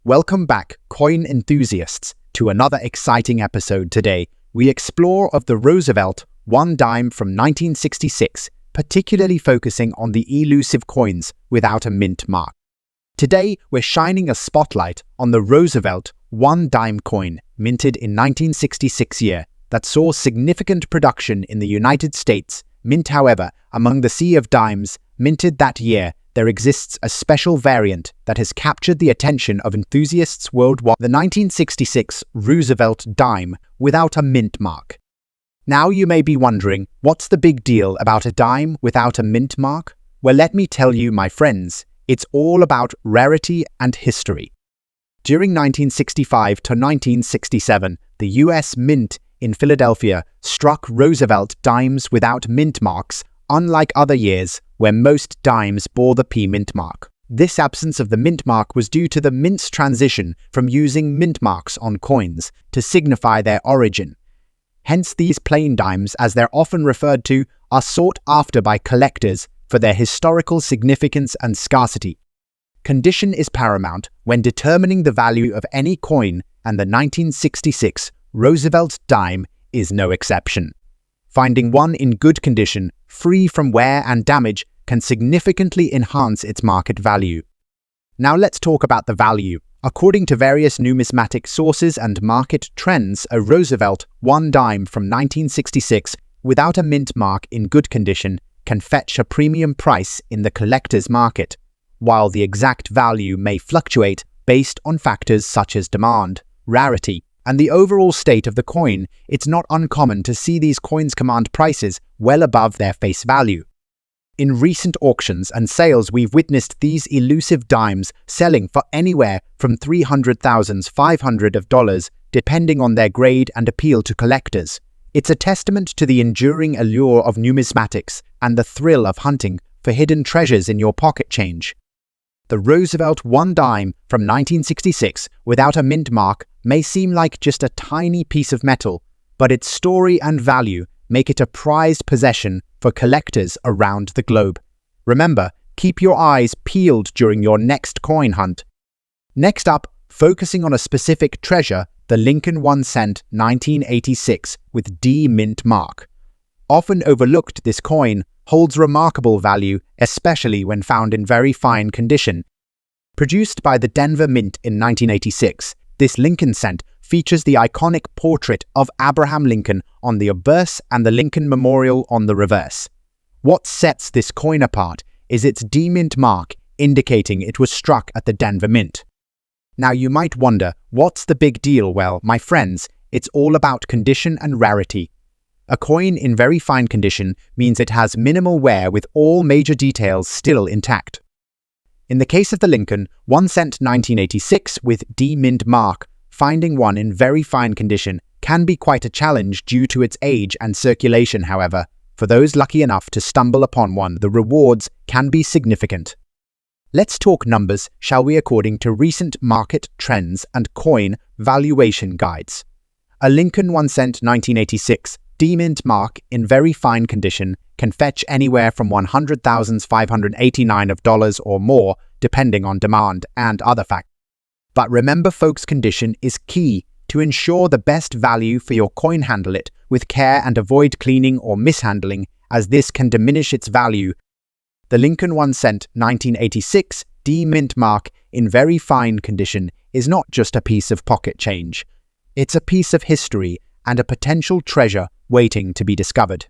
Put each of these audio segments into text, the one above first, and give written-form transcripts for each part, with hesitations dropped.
Welcome back, coin enthusiasts, to another exciting episode today. We explore of the Roosevelt one dime from 1966, particularly focusing on the elusive coins without a mint mark. Today, we're shining a spotlight on the Roosevelt one dime coin, minted in 1966 year, that saw significant production in the United States. Mint, however, among the sea of dimes minted that year, there exists a special variant that has captured the attention of enthusiasts worldwide, the 1966 Roosevelt dime without a mint mark. Now you may be wondering, what's the big deal about a dime without a mint mark? Well, let me tell you, my friends, it's all about rarity and history. During 1965 to 1967, the US Mint in Philadelphia struck Roosevelt dimes without mint marks, unlike other years where most dimes bore the P mint mark. This absence of the mint mark was due to the mint's transition from using mint marks on coins to signify their origin. Hence, these plain dimes, as they're often referred to, are sought after by collectors for their historical significance and scarcity. Condition is paramount when determining the value of any coin, and the 1966 Roosevelt dime is no exception. Finding one in good condition, free from wear and damage, can significantly enhance its market value. Now let's talk about the value. According to various numismatic sources and market trends, a Roosevelt one dime from 1966 without a mint mark in good condition can fetch a premium price in the collector's market. While the exact value may fluctuate based on factors such as demand, rarity, and the overall state of the coin, it's not uncommon to see these coins command prices well above their face value. In recent auctions and sales, we've witnessed these elusive dimes selling for anywhere from $300,500, depending on their grade and appeal to collectors. It's a testament to the enduring allure of numismatics and the thrill of hunting for hidden treasures in your pocket change. The Roosevelt one dime from 1966 without a mint mark may seem like just a tiny piece of metal, but its story and value make it a prized possession for collectors around the globe. Remember, keep your eyes peeled during your next coin hunt. Next up, focusing on a specific treasure, the Lincoln 1 cent 1986 with D mint mark. Often overlooked, this coin holds remarkable value, especially when found in very fine condition. Produced by the Denver Mint in 1986, this Lincoln cent features the iconic portrait of Abraham Lincoln on the obverse and the Lincoln Memorial on the reverse. What sets this coin apart is its D mint mark, indicating it was struck at the Denver Mint. Now you might wonder, what's the big deal? Well, my friends, it's all about condition and rarity. A coin in very fine condition means it has minimal wear with all major details still intact. In the case of the Lincoln 1 cent 1986 with D mint mark, finding one in very fine condition can be quite a challenge due to its age and circulation. However, for those lucky enough to stumble upon one, the rewards can be significant. Let's talk numbers, shall we, according to recent market trends and coin valuation guides. A Lincoln 1 cent 1986 D mint mark in very fine condition can fetch anywhere from $100,589 or more, depending on demand and other factors. But remember, folks, condition is key to ensure the best value for your coin. Handle it with care and avoid cleaning or mishandling, as this can diminish its value. The Lincoln 1 cent 1986 D mint mark in very fine condition is not just a piece of pocket change. It's a piece of history and a potential treasure waiting to be discovered.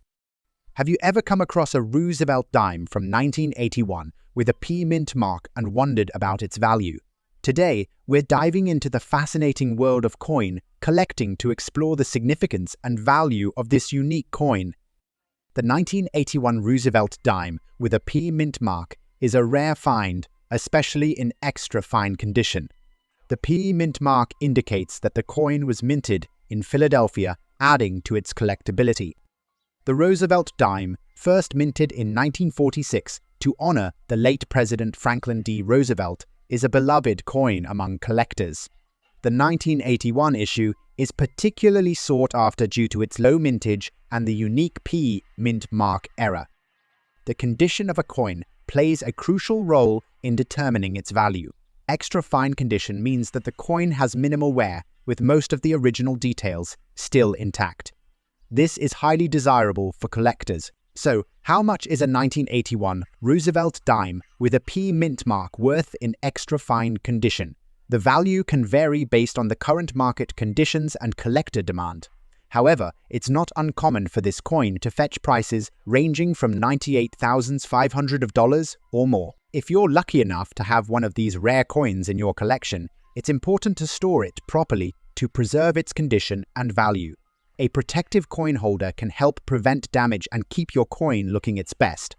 Have you ever come across a Roosevelt dime from 1981 with a P mint mark and wondered about its value? Today, we're diving into the fascinating world of coin collecting to explore the significance and value of this unique coin. The 1981 Roosevelt dime with a P mint mark is a rare find, especially in extra fine condition. The P mint mark indicates that the coin was minted in Philadelphia, adding to its collectability. The Roosevelt dime, first minted in 1946 to honor the late President Franklin D. Roosevelt, is a beloved coin among collectors. The 1981 issue is particularly sought after due to its low mintage and the unique P mint mark error. The condition of a coin plays a crucial role in determining its value. Extra fine condition means that the coin has minimal wear, with most of the original details still intact. This is highly desirable for collectors. So, how much is a 1981 Roosevelt dime with a P mint mark worth in extra fine condition? The value can vary based on the current market conditions and collector demand. However, it's not uncommon for this coin to fetch prices ranging from $98,500 or more. If you're lucky enough to have one of these rare coins in your collection, it's important to store it properly to preserve its condition and value. A protective coin holder can help prevent damage and keep your coin looking its best.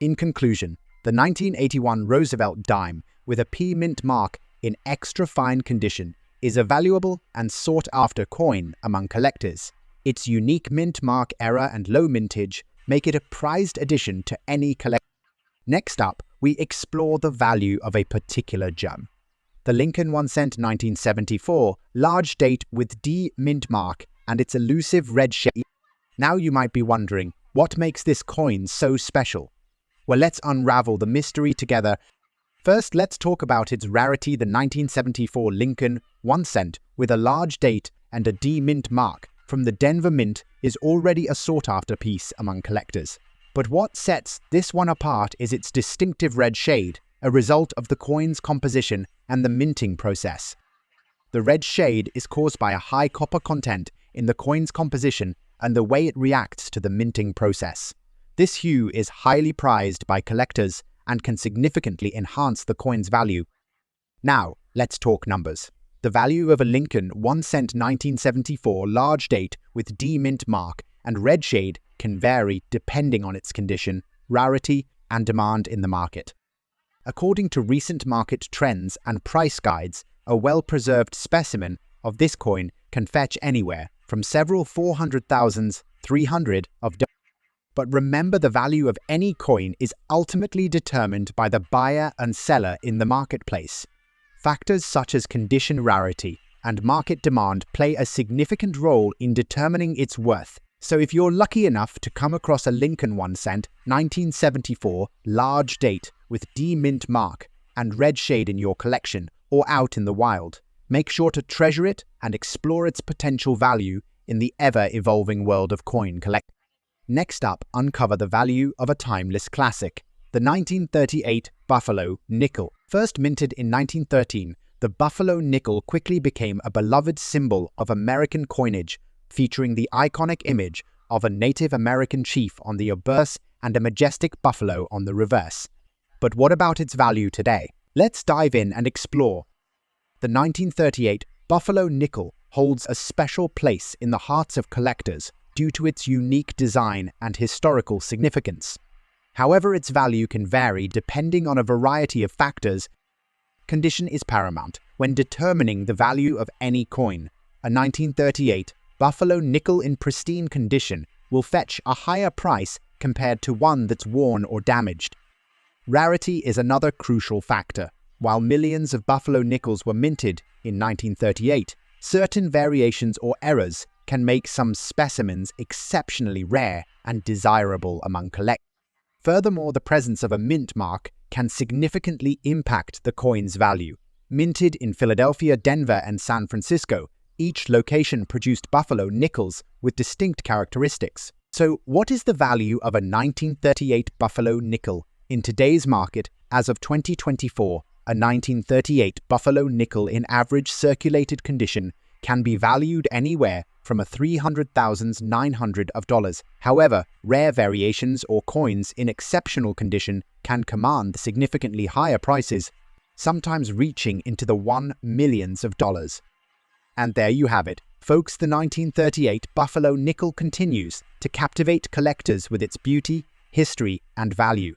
In conclusion, the 1981 Roosevelt dime with a P mint mark in extra fine condition is a valuable and sought-after coin among collectors. Its unique mint mark era and low mintage make it a prized addition to any collection. Next up, we explore the value of a particular gem. The Lincoln 1 cent 1974 large date with D mint mark and its elusive red shade. Now you might be wondering, what makes this coin so special? Well, let's unravel the mystery together. First, let's talk about its rarity. The 1974 Lincoln 1 cent with a large date and a D mint mark from the Denver Mint is already a sought-after piece among collectors. But what sets this one apart is its distinctive red shade, a result of the coin's composition and the minting process. The red shade is caused by a high copper content in the coin's composition and the way it reacts to the minting process. This hue is highly prized by collectors and can significantly enhance the coin's value. Now, let's talk numbers. The value of a Lincoln 1 cent 1974 large date with D mint mark and red shade can vary depending on its condition, rarity, and demand in the market. According to recent market trends and price guides, a well-preserved specimen of this coin can fetch anywhere from several 400,000 $300 of dollars. But remember, the value of any coin is ultimately determined by the buyer and seller in the marketplace. Factors such as condition, rarity, and market demand play a significant role in determining its worth. So if you're lucky enough to come across a Lincoln 1 cent 1974 large date with D mint mark and red shade in your collection or out in the wild, make sure to treasure it and explore its potential value in the ever-evolving world of coin collecting. Next up, uncover the value of a timeless classic, the 1938 Buffalo nickel. First minted in 1913, the Buffalo nickel quickly became a beloved symbol of American coinage, featuring the iconic image of a Native American chief on the obverse and a majestic buffalo on the reverse. But what about its value today? Let's dive in and explore. The 1938 Buffalo nickel holds a special place in the hearts of collectors due to its unique design and historical significance. However, its value can vary depending on a variety of factors. Condition is paramount when determining the value of any coin. A 1938 Buffalo nickel in pristine condition will fetch a higher price compared to one that's worn or damaged. Rarity is another crucial factor. While millions of Buffalo nickels were minted in 1938, certain variations or errors can make some specimens exceptionally rare and desirable among collectors. Furthermore, the presence of a mint mark can significantly impact the coin's value. Minted in Philadelphia, Denver, and San Francisco, each location produced Buffalo nickels with distinct characteristics. So, what is the value of a 1938 Buffalo nickel in today's market as of 2024? A 1938 Buffalo nickel in average circulated condition can be valued anywhere from $300,900 of dollars. However, rare variations or coins in exceptional condition can command significantly higher prices, sometimes reaching into the millions of dollars. And there you have it, folks. The 1938 Buffalo nickel continues to captivate collectors with its beauty, history, and value.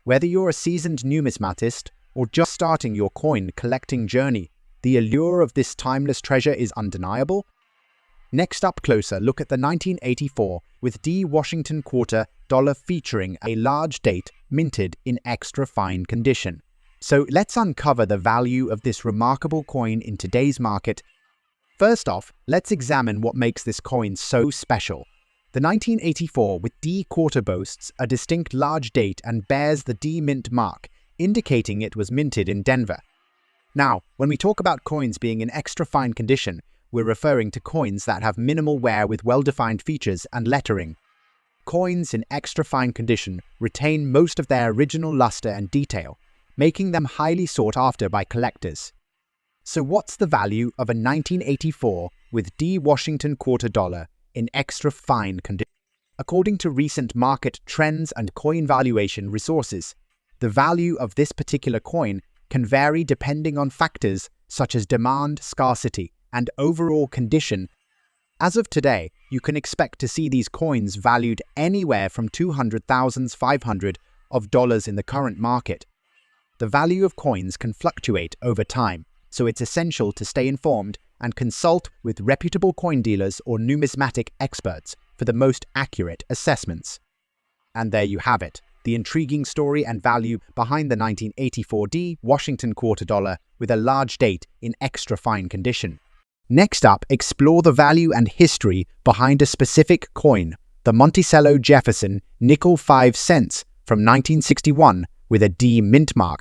Whether you're a seasoned numismatist or just starting your coin collecting journey, the allure of this timeless treasure is undeniable. Next up, closer look at the 1984 with D Washington $quarter featuring a large date minted in extra fine condition. So let's uncover the value of this remarkable coin in today's market. First off, let's examine what makes this coin so special. The 1984 with D quarter boasts a distinct large date and bears the D mint mark, indicating it was minted in Denver. Now, when we talk about coins being in extra fine condition, we're referring to coins that have minimal wear with well-defined features and lettering. Coins in extra fine condition retain most of their original luster and detail, making them highly sought after by collectors. So what's the value of a 1984 with D Washington quarter dollar in extra fine condition? According to recent market trends and coin valuation resources, the value of this particular coin can vary depending on factors such as demand, scarcity, and overall condition. As of today, you can expect to see these coins valued anywhere from $200,500 in the current market. The value of coins can fluctuate over time, so it's essential to stay informed and consult with reputable coin dealers or numismatic experts for the most accurate assessments. And there you have it, the intriguing story and value behind the 1984 D Washington quarter dollar with a large date in extra fine condition. Next up, explore the value and history behind a specific coin, the Monticello Jefferson nickel 5 cents from 1961 with a D mint mark.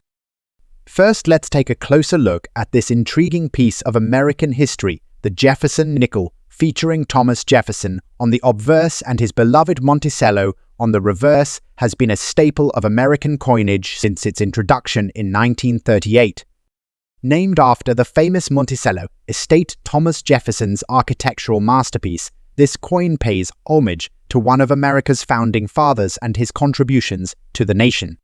First, let's take a closer look at this intriguing piece of American history, the Jefferson nickel, featuring Thomas Jefferson on the obverse and his beloved Monticello on the reverse, has been a staple of American coinage since its introduction in 1938. Named after the famous Monticello estate Thomas Jefferson's architectural masterpiece, this coin pays homage to one of America's founding fathers and his contributions to the nation.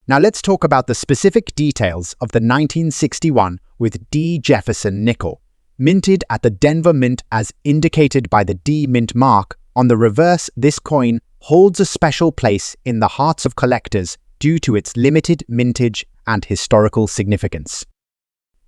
Now let's talk about the specific details of the 1961 with D Jefferson nickel. Minted at the Denver Mint as indicated by the D Mint mark, on the reverse this coin holds a special place in the hearts of collectors due to its limited mintage and historical significance.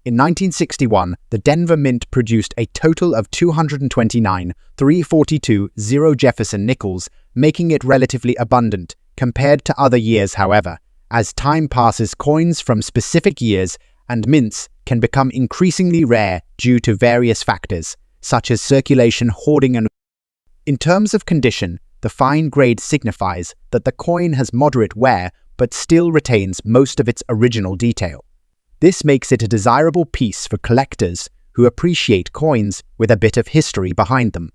In 1961, the Denver Mint produced a total of 229 342 0 Jefferson nickels, making it relatively abundant compared to other years. However, as time passes, coins from specific years and mints can become increasingly rare due to various factors, such as circulation, hoarding, and... In terms of condition, the fine grade signifies that the coin has moderate wear but still retains most of its original detail. This makes it a desirable piece for collectors who appreciate coins with a bit of history behind them.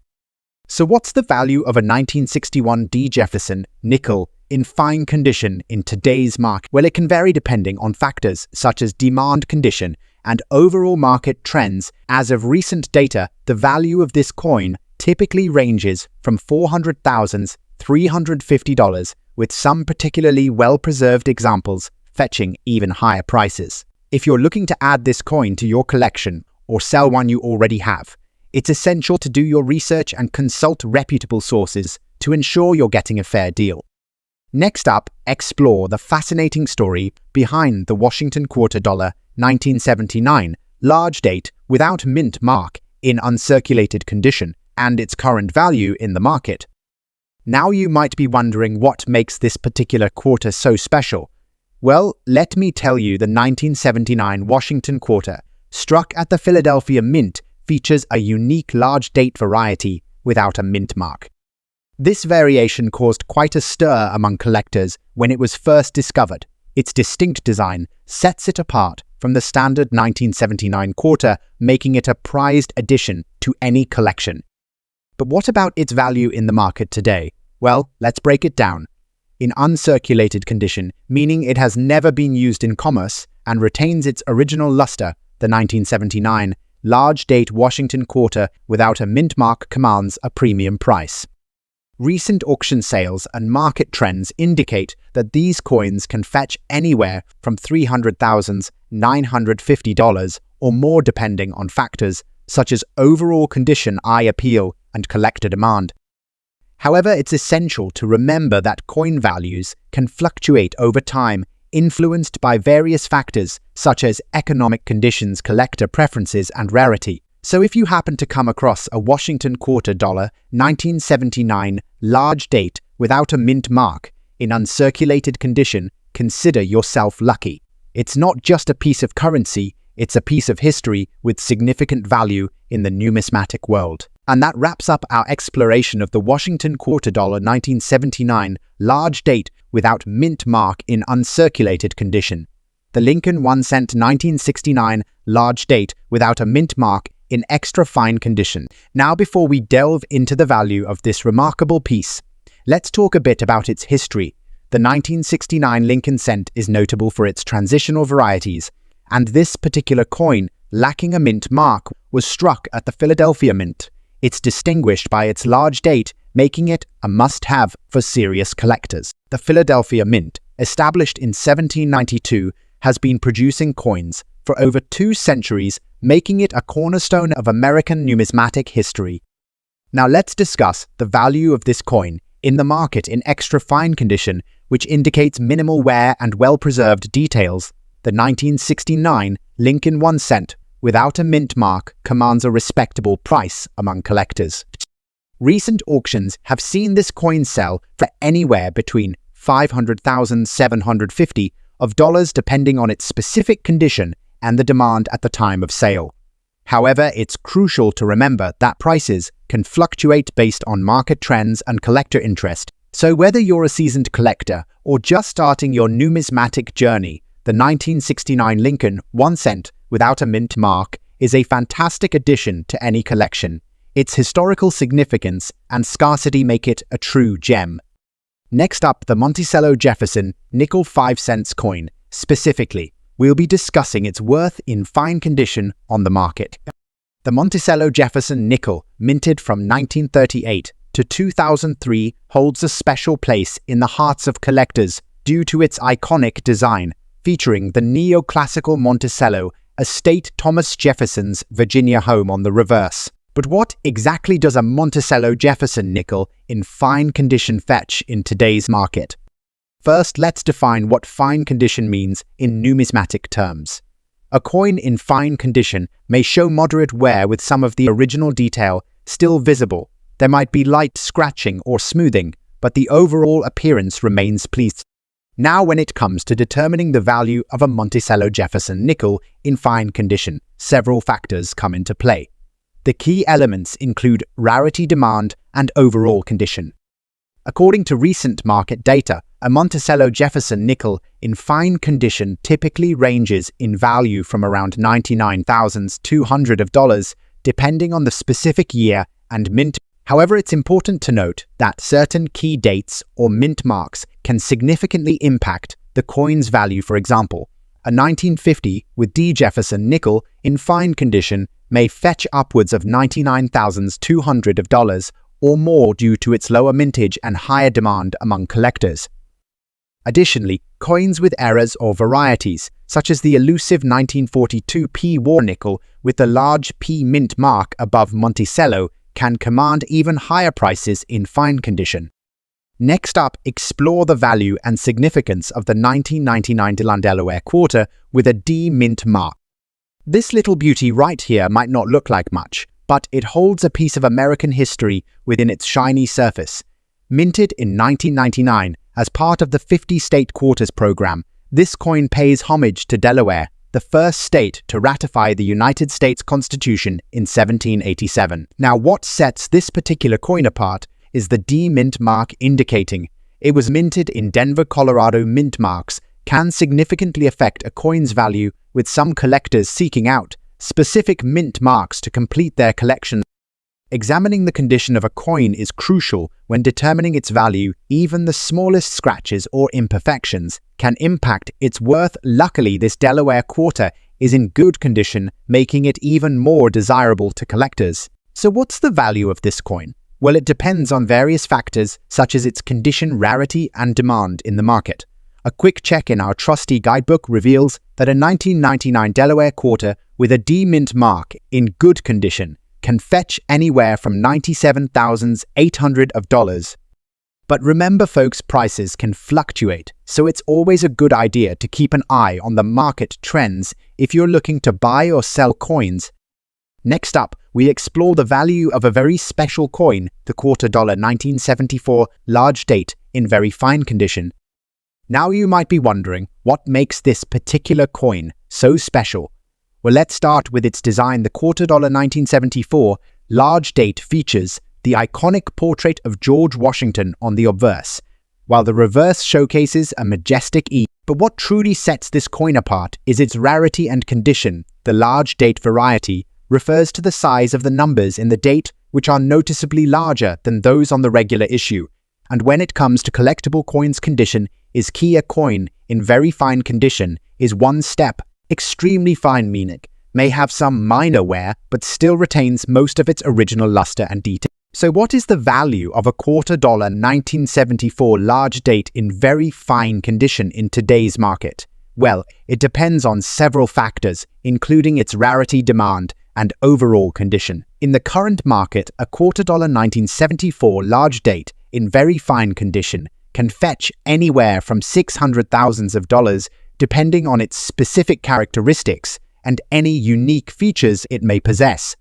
So what's the value of a 1961 D Jefferson nickel in fine condition in today's market? Well, it can vary depending on factors such as demand condition and overall market trends. As of recent data, the value of this coin typically ranges from $400,000 to $350, with some particularly well-preserved examples fetching even higher prices. If you're looking to add this coin to your collection or sell one you already have, it's essential to do your research and consult reputable sources to ensure you're getting a fair deal. Next up, explore the fascinating story behind the Washington quarter dollar 1979 large date without mint mark in uncirculated condition and its current value in the market. Now you might be wondering what makes this particular quarter so special. Well, let me tell you, the 1979 Washington quarter, struck at the Philadelphia Mint, features a unique large date variety without a mint mark. This variation caused quite a stir among collectors when it was first discovered. Its distinct design sets it apart from the standard 1979 quarter, making it a prized addition to any collection. But what about its value in the market today? Well, let's break it down. In uncirculated condition, meaning it has never been used in commerce and retains its original luster, the 1979 large date Washington quarter without a mint mark commands a premium price. Recent auction sales and market trends indicate that these coins can fetch anywhere from $300,000 to $950 or more, depending on factors such as overall condition, eye appeal, and collector demand. However, it's essential to remember that coin values can fluctuate over time, influenced by various factors such as economic conditions, collector preferences, and rarity. So if you happen to come across a Washington quarter dollar 1979 large date without a mint mark in uncirculated condition, consider yourself lucky. It's not just a piece of currency, it's a piece of history with significant value in the numismatic world. And that wraps up our exploration of the Washington quarter dollar 1979 large date without mint mark in uncirculated condition. the Lincoln 1 cent 1969 large date without a mint mark in extra fine condition. Now, before we delve into the value of this remarkable piece, let's talk a bit about its history. The 1969 Lincoln cent is notable for its transitional varieties, and this particular coin, lacking a mint mark, was struck at the Philadelphia Mint. It's distinguished by its large date, making it a must-have for serious collectors. The Philadelphia Mint, established in 1792, has been producing coins for over 2 centuries, making it a cornerstone of American numismatic history. Now let's discuss the value of this coin in the market in extra fine condition, which indicates minimal wear and well-preserved details. The 1969 Lincoln 1 cent without a mint mark commands a respectable price among collectors. Recent auctions have seen this coin sell for anywhere between $500,000 and $750 depending on its specific condition and the demand at the time of sale. However, it's crucial to remember that prices can fluctuate based on market trends and collector interest. So whether you're a seasoned collector or just starting your numismatic journey, the 1969 Lincoln 1 cent without a mint mark is a fantastic addition to any collection. Its historical significance and scarcity make it a true gem. Next up, the Monticello Jefferson nickel 5 cents coin. Specifically, we'll be discussing its worth in fine condition on the market. The Monticello Jefferson nickel, minted from 1938 to 2003, holds a special place in the hearts of collectors due to its iconic design, featuring the neoclassical Monticello, estate Thomas Jefferson's Virginia home on the reverse. But what exactly does a Monticello Jefferson nickel in fine condition fetch in today's market? First, let's define what fine condition means in numismatic terms. A coin in fine condition may show moderate wear with some of the original detail still visible. There might be light scratching or smoothing, but the overall appearance remains pleasing. Now, when it comes to determining the value of a Monticello Jefferson nickel in fine condition, several factors come into play. The key elements include rarity demand and overall condition. According to recent market data, a Monticello Jefferson nickel in fine condition typically ranges in value from around $99,200, depending on the specific year and mint. However, it's important to note that certain key dates or mint marks can significantly impact the coin's value. For example, a 1950 with D Jefferson nickel in fine condition may fetch upwards of $99,200 or more due to its lower mintage and higher demand among collectors. Additionally, coins with errors or varieties, such as the elusive 1942 P War nickel with the large P mint mark above Monticello, can command even higher prices in fine condition. Next up, explore the value and significance of the 1999 D Delaware quarter with a D mint mark. This little beauty right here might not look like much, but it holds a piece of American history within its shiny surface. Minted in 1999 as part of the 50-state quarters program, this coin pays homage to Delaware, the first state to ratify the United States Constitution in 1787. Now, what sets this particular coin apart is the D mint mark, indicating it was minted in Denver, Colorado. Mint marks can significantly affect a coin's value, with some collectors seeking out specific mint marks to complete their collection. Examining the condition of a coin is crucial when determining its value. Even the smallest scratches or imperfections can impact its worth. Luckily, this Delaware quarter is in good condition, making it even more desirable to collectors. So what's the value of this coin? Well, it depends on various factors such as its condition, rarity, and demand in the market. A quick check in our trusty guidebook reveals that a 1999 Delaware quarter with a D mint mark in good condition can fetch anywhere from $97,800. But remember folks, prices can fluctuate, so it's always a good idea to keep an eye on the market trends if you're looking to buy or sell coins. Next up, we explore the value of a very special coin, the $quarter 1974 large date in very fine condition. Now you might be wondering, what makes this particular coin so special? Well, let's start with its design. The $quarter 1974 large date features the iconic portrait of George Washington on the obverse. while the reverse showcases a majestic E. But what truly sets this coin apart is its rarity and condition. The large date variety refers to the size of the numbers in the date, which are noticeably larger than those on the regular issue. And when it comes to collectible coins, condition is key. A coin in very fine condition is one step. Extremely fine meaning may have some minor wear, but still retains most of its original luster and detail. So what is the value of a $2 1974 large date in very fine condition in today's market? Well, it depends on several factors, including its rarity, demand, and overall condition. In the current market, a $2 1974 large date in very fine condition can fetch anywhere from $600,000 depending on its specific characteristics and any unique features it may possess.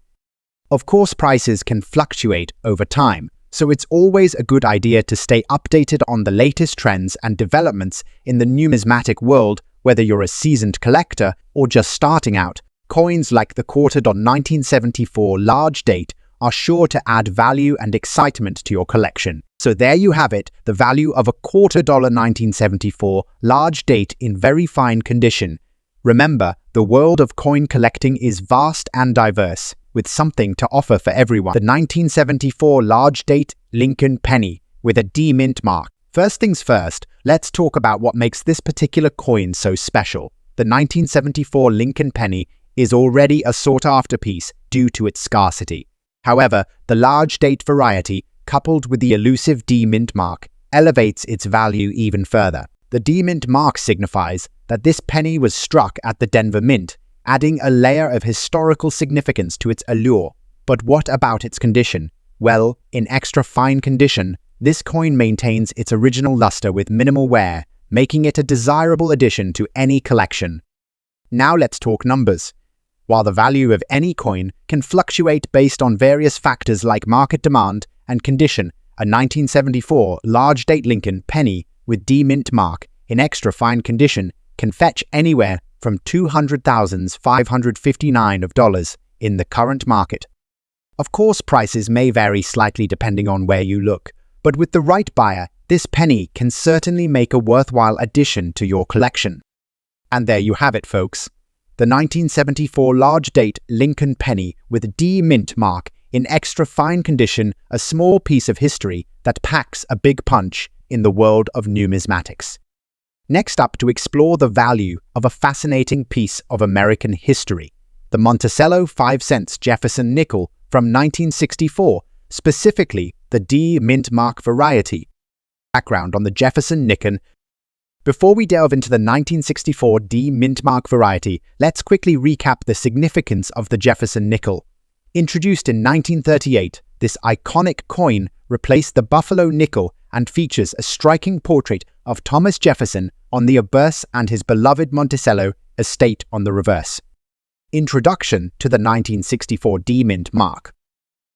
Of course, prices can fluctuate over time, so it's always a good idea to stay updated on the latest trends and developments in the numismatic world, whether you're a seasoned collector or just starting out. Coins like the $2 1974 large date are sure to add value and excitement to your collection. So there you have it, the value of a $2 1974 large date in very fine condition. Remember, the world of coin collecting is vast and diverse, with something to offer for everyone. The 1974 large date Lincoln penny with a D mint mark. First things first, let's talk about what makes this particular coin so special. The 1974 Lincoln penny is already a sought-after piece due to its scarcity. However, the large date variety, coupled with the elusive D mint mark, elevates its value even further. The D mint mark signifies that this penny was struck at the Denver Mint, adding a layer of historical significance to its allure. But what about its condition? Well, in extra fine condition, this coin maintains its original luster with minimal wear, making it a desirable addition to any collection. Now let's talk numbers. While the value of any coin can fluctuate based on various factors like market demand and condition, a 1974 large date Lincoln penny with D mint mark in extra fine condition can fetch anywhere from $200,559 in the current market. Of course, prices may vary slightly depending on where you look, but with the right buyer, this penny can certainly make a worthwhile addition to your collection. And there you have it, folks. The 1974 large date Lincoln penny with D mint mark in extra fine condition, a small piece of history that packs a big punch in the world of numismatics. Next up, to explore the value of a fascinating piece of American history, the Monticello 5-cent Jefferson nickel from 1964, specifically the D mint mark variety. Background on the Jefferson nickel. Before we delve into the 1964 D mint mark variety, let's quickly recap the significance of the Jefferson nickel. Introduced in 1938, this iconic coin replaced the Buffalo nickel and features a striking portrait of Thomas Jefferson on the obverse and his beloved Monticello estate on the reverse. Introduction to the 1964 D mint mark.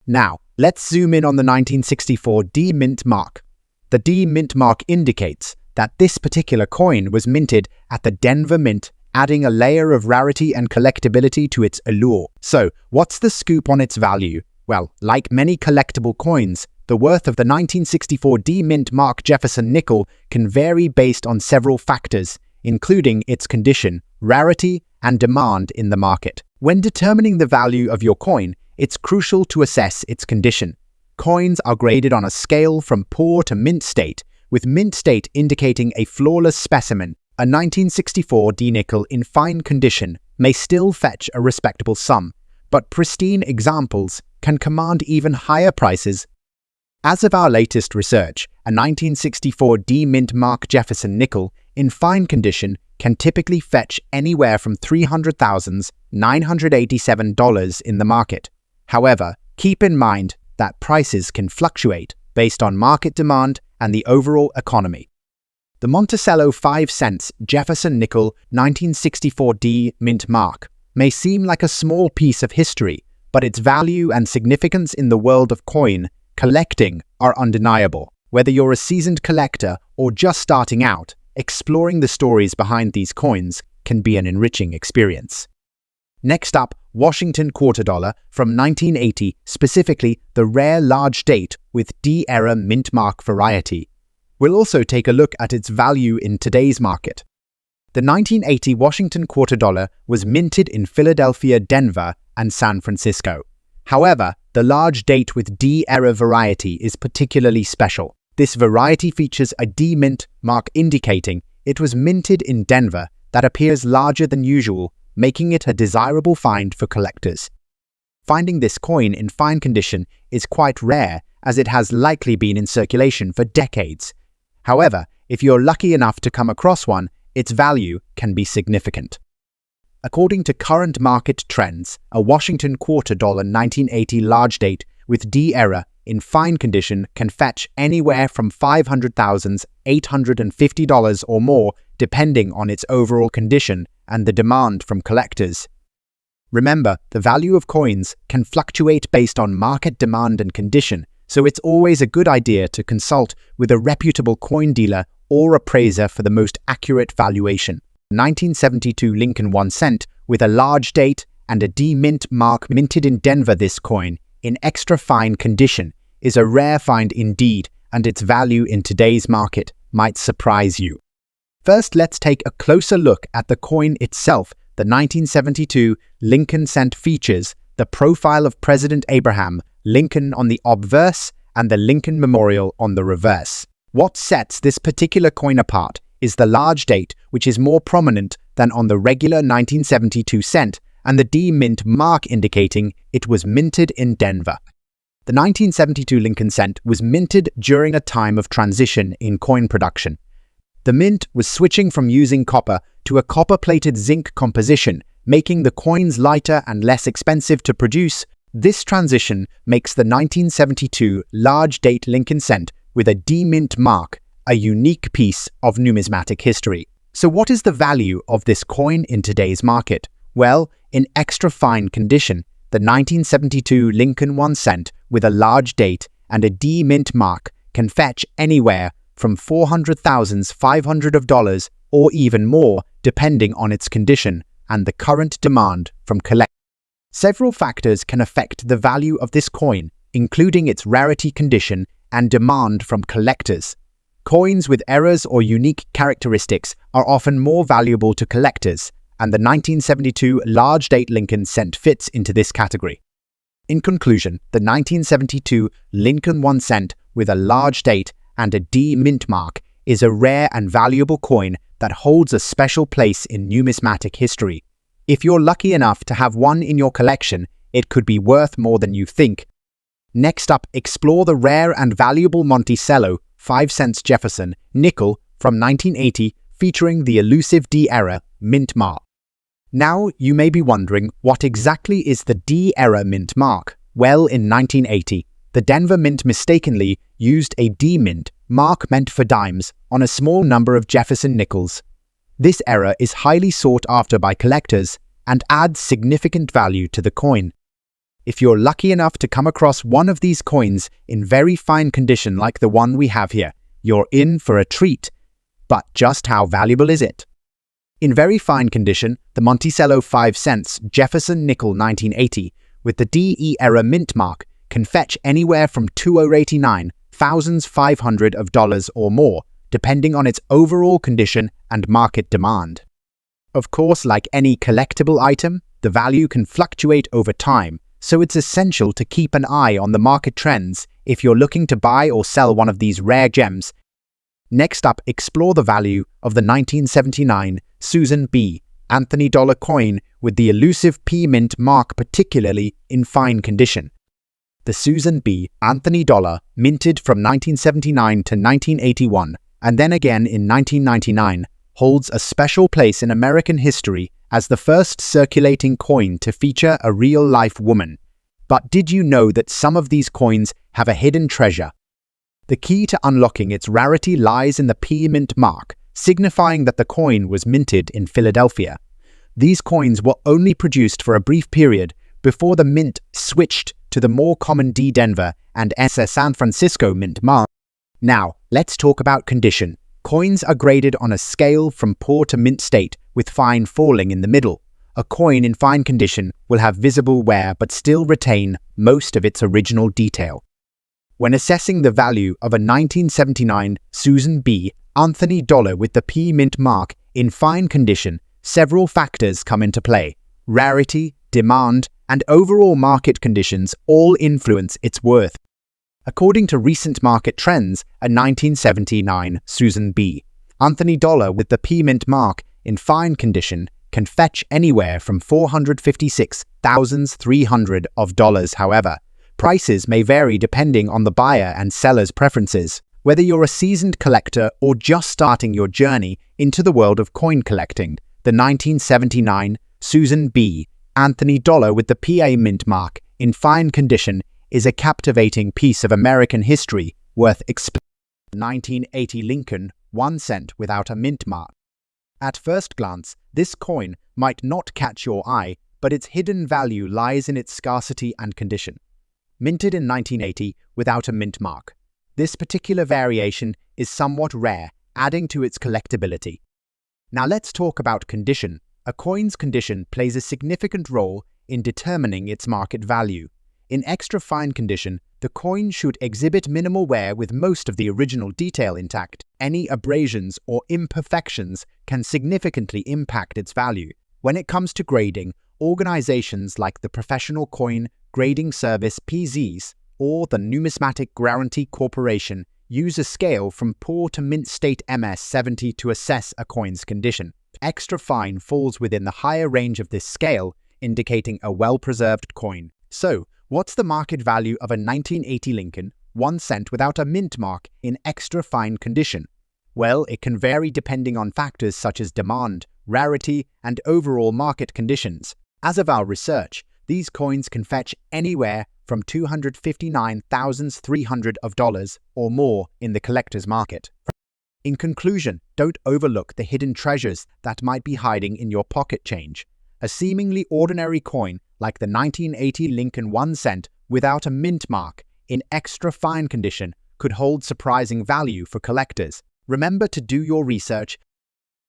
Now, let's zoom in on the 1964 D mint mark. The D mint mark indicates that this particular coin was minted at the Denver Mint, adding a layer of rarity and collectability to its allure. So, what's the scoop on its value? Well, like many collectible coins, the worth of the 1964 D mint mark Jefferson nickel can vary based on several factors, including its condition, rarity, and demand in the market. When determining the value of your coin, it's crucial to assess its condition. Coins are graded on a scale from poor to mint state, with mint state indicating a flawless specimen. A 1964 D nickel in fine condition may still fetch a respectable sum, but pristine examples can command even higher prices. As of our latest research, a 1964 D mint mark Jefferson nickel in fine condition can typically fetch anywhere from $300,987 in the market. However, keep in mind that prices can fluctuate based on market demand and the overall economy. The Monticello 5-cent Jefferson nickel 1964 D mint mark may seem like a small piece of history, but its value and significance in the world of coin collecting are undeniable. Whether you're a seasoned collector or just starting out, exploring the stories behind these coins can be an enriching experience. Next up, Washington $2 from 1980, specifically the rare large date with D-era mint mark variety. We'll also take a look at its value in today's market. The 1980 Washington quarter dollar was minted in Philadelphia, Denver, and San Francisco. However, the large date with D-era variety is particularly special. This variety features a D mint mark indicating it was minted in Denver that appears larger than usual, making it a desirable find for collectors. Finding this coin in fine condition is quite rare, as it has likely been in circulation for decades. However, if you're lucky enough to come across one, its value can be significant. According to current market trends, a Washington quarter dollar 1980 large date with D-era in fine condition can fetch anywhere from $500,000 $850 or more, depending on its overall condition and the demand from collectors. Remember, the value of coins can fluctuate based on market demand and condition, so it's always a good idea to consult with a reputable coin dealer or appraiser for the most accurate valuation. 1972 Lincoln 1 cent with a large date and a D mint mark minted in Denver. This coin, in extra fine condition, is a rare find indeed, and its value in today's market might surprise you. First, let's take a closer look at the coin itself. The 1972 Lincoln cent features the profile of President Abraham Lincoln on the obverse and the Lincoln Memorial on the reverse. What sets this particular coin apart is the large date, which is more prominent than on the regular 1972 cent, and the D mint mark indicating it was minted in Denver. The 1972 Lincoln cent was minted during a time of transition in coin production. The mint was switching from using copper to a copper-plated zinc composition, making the coins lighter and less expensive to produce. This transition makes the 1972 large date Lincoln cent with a D mint mark a unique piece of numismatic history. So what is the value of this coin in today's market? Well, in extra fine condition, the 1972 Lincoln 1 cent with a large date and a D mint mark can fetch anywhere from $400,500 or even more, depending on its condition and the current demand from collectors. Several factors can affect the value of this coin, including its rarity condition and demand from collectors. Coins with errors or unique characteristics are often more valuable to collectors, and the 1972 large date Lincoln cent fits into this category. In conclusion, the 1972 Lincoln 1 cent with a large date and a D mint mark is a rare and valuable coin that holds a special place in numismatic history. If you're lucky enough to have one in your collection, it could be worth more than you think. Next up, explore the rare and valuable Monticello 5 cents Jefferson nickel from 1980 featuring the elusive D-era mint mark. Now, you may be wondering, what exactly is the D-era mint mark? Well, in 1980, the Denver Mint mistakenly used a D mint mark meant for dimes on a small number of Jefferson nickels. This error is highly sought after by collectors and adds significant value to the coin. If you're lucky enough to come across one of these coins in very fine condition like the one we have here, you're in for a treat. But just how valuable is it? In very fine condition, the Monticello 5 cents Jefferson nickel 1980 with the DE-era mint mark can fetch anywhere from $289,500 or more, depending on its overall condition and market demand. Of course, like any collectible item, the value can fluctuate over time, so it's essential to keep an eye on the market trends if you're looking to buy or sell one of these rare gems. Next up, explore the value of the 1979 Susan B. Anthony dollar coin with the elusive P mint mark, particularly in fine condition. The Susan B. Anthony dollar, minted from 1979 to 1981, and then again in 1999, holds a special place in American history as the first circulating coin to feature a real-life woman. But did you know that some of these coins have a hidden treasure? The key to unlocking its rarity lies in the P mint mark, signifying that the coin was minted in Philadelphia. These coins were only produced for a brief period before the mint switched to the more common D Denver and S San Francisco mint mark. Now, let's talk about condition. Coins are graded on a scale from poor to mint state, with fine falling in the middle. A coin in fine condition will have visible wear but still retain most of its original detail. When assessing the value of a 1979 Susan B. Anthony dollar with the P mint mark in fine condition, several factors come into play. Rarity, demand, and overall market conditions all influence its worth. According to recent market trends, a 1979 Susan B. Anthony dollar with the P mint mark in fine condition can fetch anywhere from $456,300 of dollars. However, prices may vary depending on the buyer and seller's preferences. Whether you're a seasoned collector or just starting your journey into the world of coin collecting, the 1979 Susan B. Anthony dollar with the PA mint mark in fine condition is a captivating piece of American history worth exploring. 1980 Lincoln 1 cent without a mint mark. At first glance, this coin might not catch your eye, but its hidden value lies in its scarcity and condition. Minted in 1980 without a mint mark. This particular variation is somewhat rare, adding to its collectability. Now let's talk about condition. A coin's condition plays a significant role in determining its market value. In extra fine condition, the coin should exhibit minimal wear with most of the original detail intact. Any abrasions or imperfections can significantly impact its value. When it comes to grading, organizations like the Professional Coin Grading Service (PZs) or the Numismatic Guarantee Corporation use a scale from poor to mint state MS-70 to assess a coin's condition. Extra fine falls within the higher range of this scale, indicating a well-preserved coin. So, what's the market value of a 1980 Lincoln 1 cent without a mint mark in extra fine condition? Well, it can vary depending on factors such as demand, rarity, and overall market conditions. As of our research, these coins can fetch anywhere from $259,300 of dollars or more in the collector's market. In conclusion, don't overlook the hidden treasures that might be hiding in your pocket change. A seemingly ordinary coin like the 1980 Lincoln 1 cent without a mint mark in extra fine condition could hold surprising value for collectors. Remember to do your research.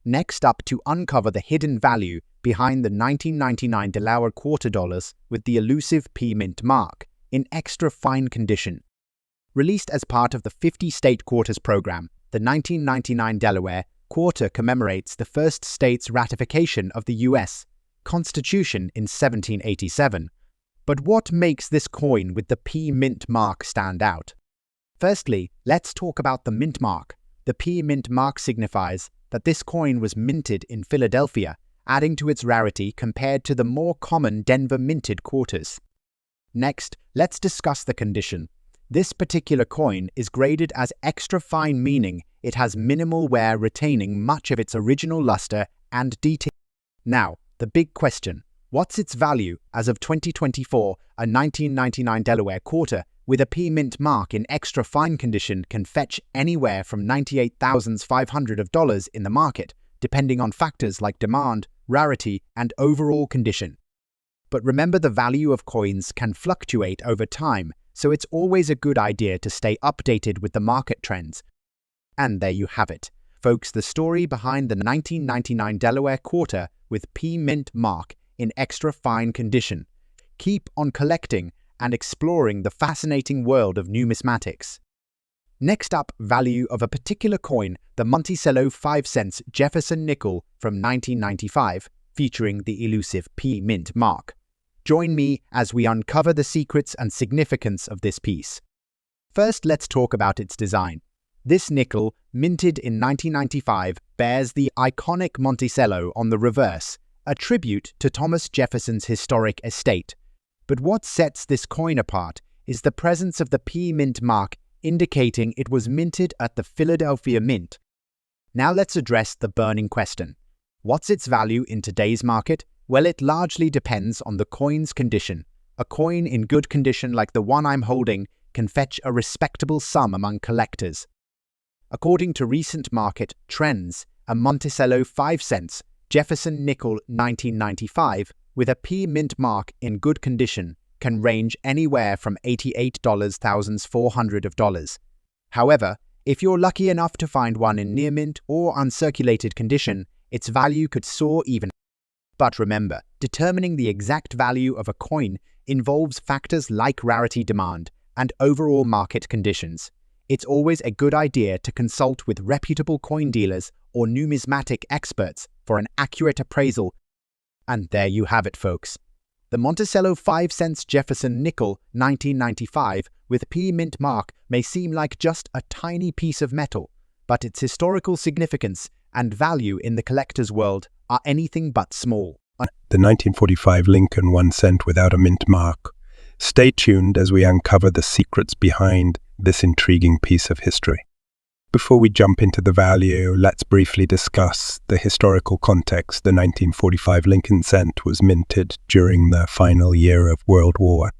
Next up, to uncover the hidden value behind the 1999 Delaware quarter dollars with the elusive P mint mark in extra fine condition. Released as part of the 50-state quarters program, the 1999 Delaware quarter commemorates the first state's ratification of the U.S. Constitution in 1787. But what makes this coin with the P mint mark stand out? Firstly, let's talk about the mint mark. The P mint mark signifies that this coin was minted in Philadelphia, adding to its rarity compared to the more common Denver minted quarters. Next, let's discuss the condition. This particular coin is graded as extra fine, meaning it has minimal wear, retaining much of its original luster and detail. Now, the big question: what's its value as of 2024? A 1999 Delaware quarter with a P mint mark in extra fine condition can fetch anywhere from $98,500 of dollars in the market, depending on factors like demand, rarity, and overall condition. But remember, the value of coins can fluctuate over time, so it's always a good idea to stay updated with the market trends. And there you have it, folks, the story behind the 1999 Delaware quarter with P mint mark in extra fine condition. Keep on collecting and exploring the fascinating world of numismatics. Next up, value of a particular coin, the Monticello 5 cents Jefferson nickel from 1995, featuring the elusive P mint mark. Join me as we uncover the secrets and significance of this piece. First, let's talk about its design. This nickel, minted in 1995, bears the iconic Monticello on the reverse, a tribute to Thomas Jefferson's historic estate. But what sets this coin apart is the presence of the P mint mark, indicating it was minted at the Philadelphia Mint. Now let's address the burning question. What's its value in today's market? Well, it largely depends on the coin's condition. A coin in good condition like the one I'm holding can fetch a respectable sum among collectors. According to recent market trends, a Monticello 5 cents Jefferson nickel 1995 with a P mint mark in good condition can range anywhere from $88,400 of dollars. However, if you're lucky enough to find one in near mint or uncirculated condition, its value could soar even. But remember, determining the exact value of a coin involves factors like rarity, demand, and overall market conditions. It's always a good idea to consult with reputable coin dealers or numismatic experts for an accurate appraisal. And there you have it, folks. The Monticello 5 cents Jefferson nickel 1995 with P mint mark may seem like just a tiny piece of metal, but its historical significance and value in the collector's world are anything but small. The 1945 Lincoln 1 cent without a mint mark. Stay tuned as we uncover the secrets behind this intriguing piece of history. Before we jump into the value, let's briefly discuss the historical context. The 1945 Lincoln cent was minted during the final year of World War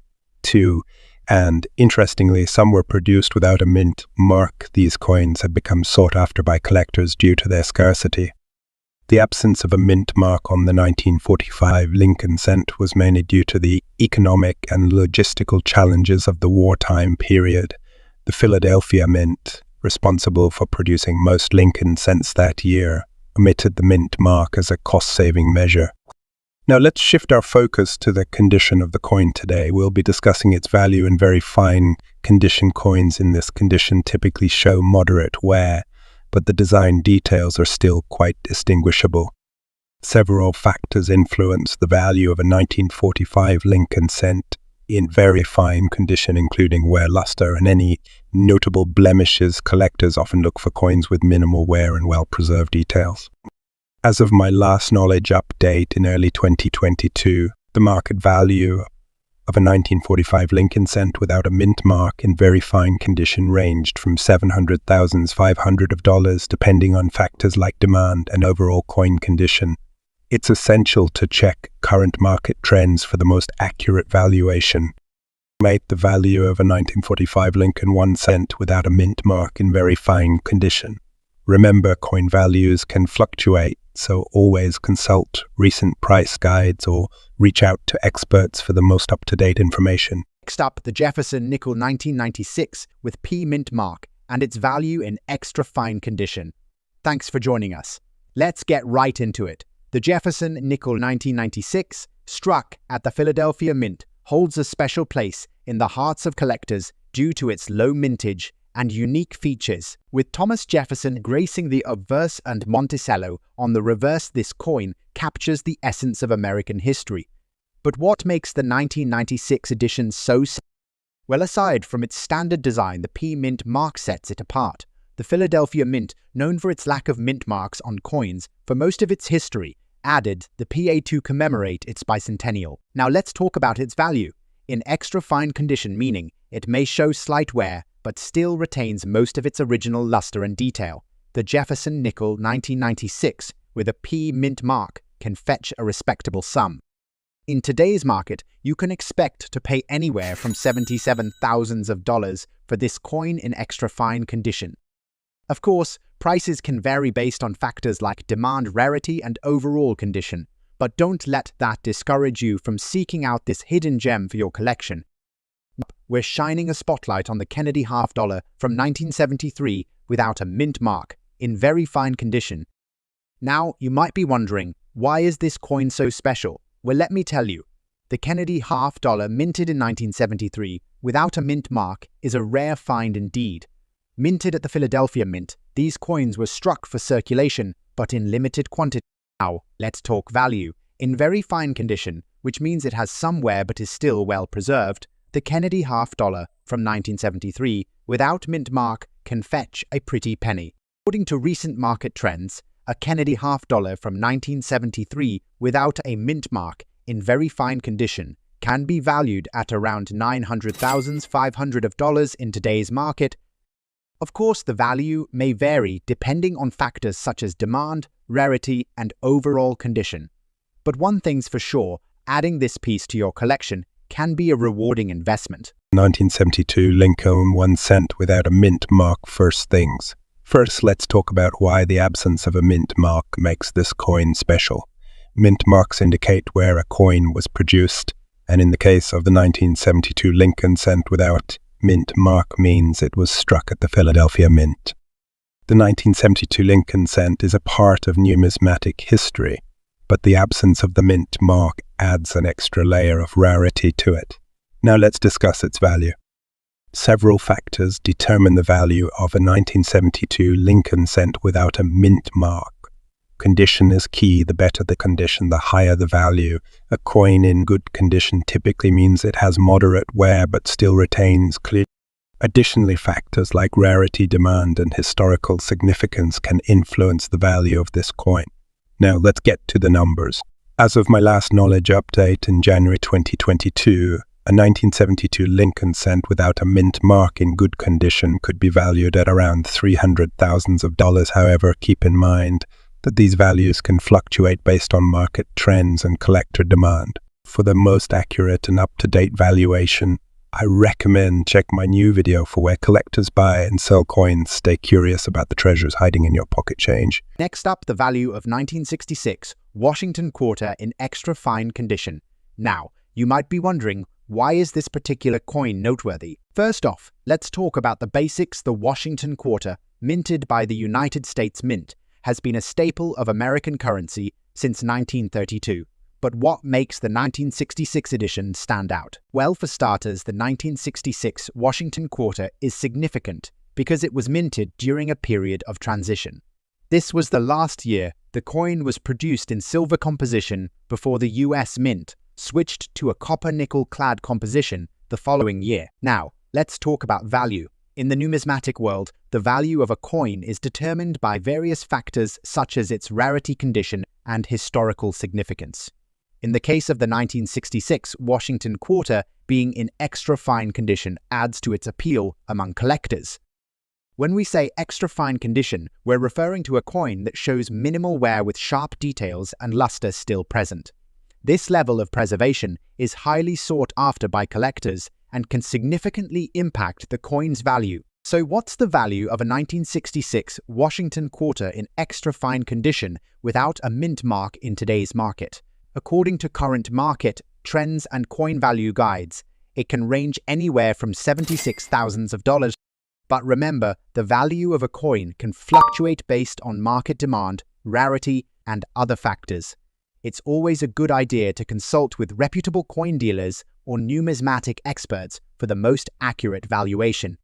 II, and interestingly, some were produced without a mint mark. These coins had become sought after by collectors due to their scarcity. The absence of a mint mark on the 1945 Lincoln cent was mainly due to the economic and logistical challenges of the wartime period. The Philadelphia Mint, responsible for producing most Lincoln cents that year, omitted the mint mark as a cost-saving measure. Now let's shift our focus to the condition of the coin today. We'll be discussing its value, and very fine condition coins in this condition typically show moderate wear, but the design details are still quite distinguishable. Several factors influence the value of a 1945 Lincoln cent in very fine condition, including wear luster and any notable blemishes. Collectors often look for coins with minimal wear and well-preserved details. As of my last knowledge update in early 2022, the market value of a 1945 Lincoln cent without a mint mark in very fine condition ranged from $700,000 to $500, depending on factors like demand and overall coin condition. It's essential to check current market trends for the most accurate valuation. Estimate the value of a 1945 Lincoln 1 cent without a mint mark in very fine condition. Remember, coin values can fluctuate, so always consult recent price guides or reach out to experts for the most up-to-date information. Next up, the Jefferson nickel 1996 with P mint mark and its value in extra fine condition. Thanks for joining us. Let's get right into it. The Jefferson nickel 1996, struck at the Philadelphia Mint, holds a special place in the hearts of collectors due to its low mintage and unique features. With Thomas Jefferson gracing the obverse and Monticello on the reverse, this coin captures the essence of American history. But what makes the 1996 edition so special? Well, aside from its standard design, the P mint mark sets it apart. The Philadelphia Mint, known for its lack of mint marks on coins for most of its history, added the PA to commemorate its bicentennial. Now let's talk about its value. In extra fine condition, meaning it may show slight wear, but still retains most of its original luster and detail. The Jefferson nickel 1996 with a P mint mark can fetch a respectable sum. In today's market, you can expect to pay anywhere from $77,000 for this coin in extra fine condition. Of course, prices can vary based on factors like demand, rarity, and overall condition, but don't let that discourage you from seeking out this hidden gem for your collection. We're shining a spotlight on the Kennedy $half from 1973 without a mint mark, in very fine condition. Now, you might be wondering, why is this coin so special? Well, let me tell you. The Kennedy $half minted in 1973 without a mint mark is a rare find indeed. Minted at the Philadelphia Mint, these coins were struck for circulation, but in limited quantity. Now, let's talk value. In very fine condition, which means it has some wear but is still well preserved, the Kennedy $half from 1973 without mint mark can fetch a pretty penny. According to recent market trends, a Kennedy $half from 1973 without a mint mark in very fine condition can be valued at around $900,500 in today's market. Of course, the value may vary depending on factors such as demand, rarity, and overall condition. But one thing's for sure, adding this piece to your collection can be a rewarding investment. 1972 Lincoln 1 cent without a mint mark. First things first, let's talk about why the absence of a mint mark makes this coin special. Mint marks indicate where a coin was produced, and in the case of the 1972 Lincoln cent without mint mark means it was struck at the Philadelphia Mint. The 1972 Lincoln cent is a part of numismatic history, but the absence of the mint mark adds an extra layer of rarity to it. Now let's discuss its value. Several factors determine the value of a 1972 Lincoln cent without a mint mark. Condition is key. The better the condition, the higher the value. A coin in good condition typically means it has moderate wear but still retains clear. Additionally, factors like rarity, demand, and historical significance can influence the value of this coin. Now, let's get to the numbers. As of my last knowledge update in January 2022, a 1972 Lincoln cent without a mint mark in good condition could be valued at around $300,000. However, keep in mind that these values can fluctuate based on market trends and collector demand. For the most accurate and up-to-date valuation, I recommend check my new video for where collectors buy and sell coins. Stay curious about the treasures hiding in your pocket change. Next up, the value of 1966 Washington quarter in extra fine condition. Now, you might be wondering, why is this particular coin noteworthy? First off, let's talk about the basics. The Washington quarter, minted by the United States Mint, has been a staple of American currency since 1932. But what makes the 1966 edition stand out? Well, for starters, the 1966 Washington quarter is significant because it was minted during a period of transition. This was the last year the coin was produced in silver composition before the US Mint switched to a copper-nickel-clad composition the following year. Now, let's talk about value. In the numismatic world, the value of a coin is determined by various factors such as its rarity condition and historical significance. In the case of the 1966 Washington quarter, being in extra fine condition adds to its appeal among collectors. When we say extra fine condition, we're referring to a coin that shows minimal wear with sharp details and luster still present. This level of preservation is highly sought after by collectors and can significantly impact the coin's value. So what's the value of a 1966 Washington quarter in extra fine condition without a mint mark in today's market? According to current market trends and coin value guides, it can range anywhere from $76,000. But remember, the value of a coin can fluctuate based on market demand, rarity, and other factors. It's always a good idea to consult with reputable coin dealers or numismatic experts for the most accurate valuation.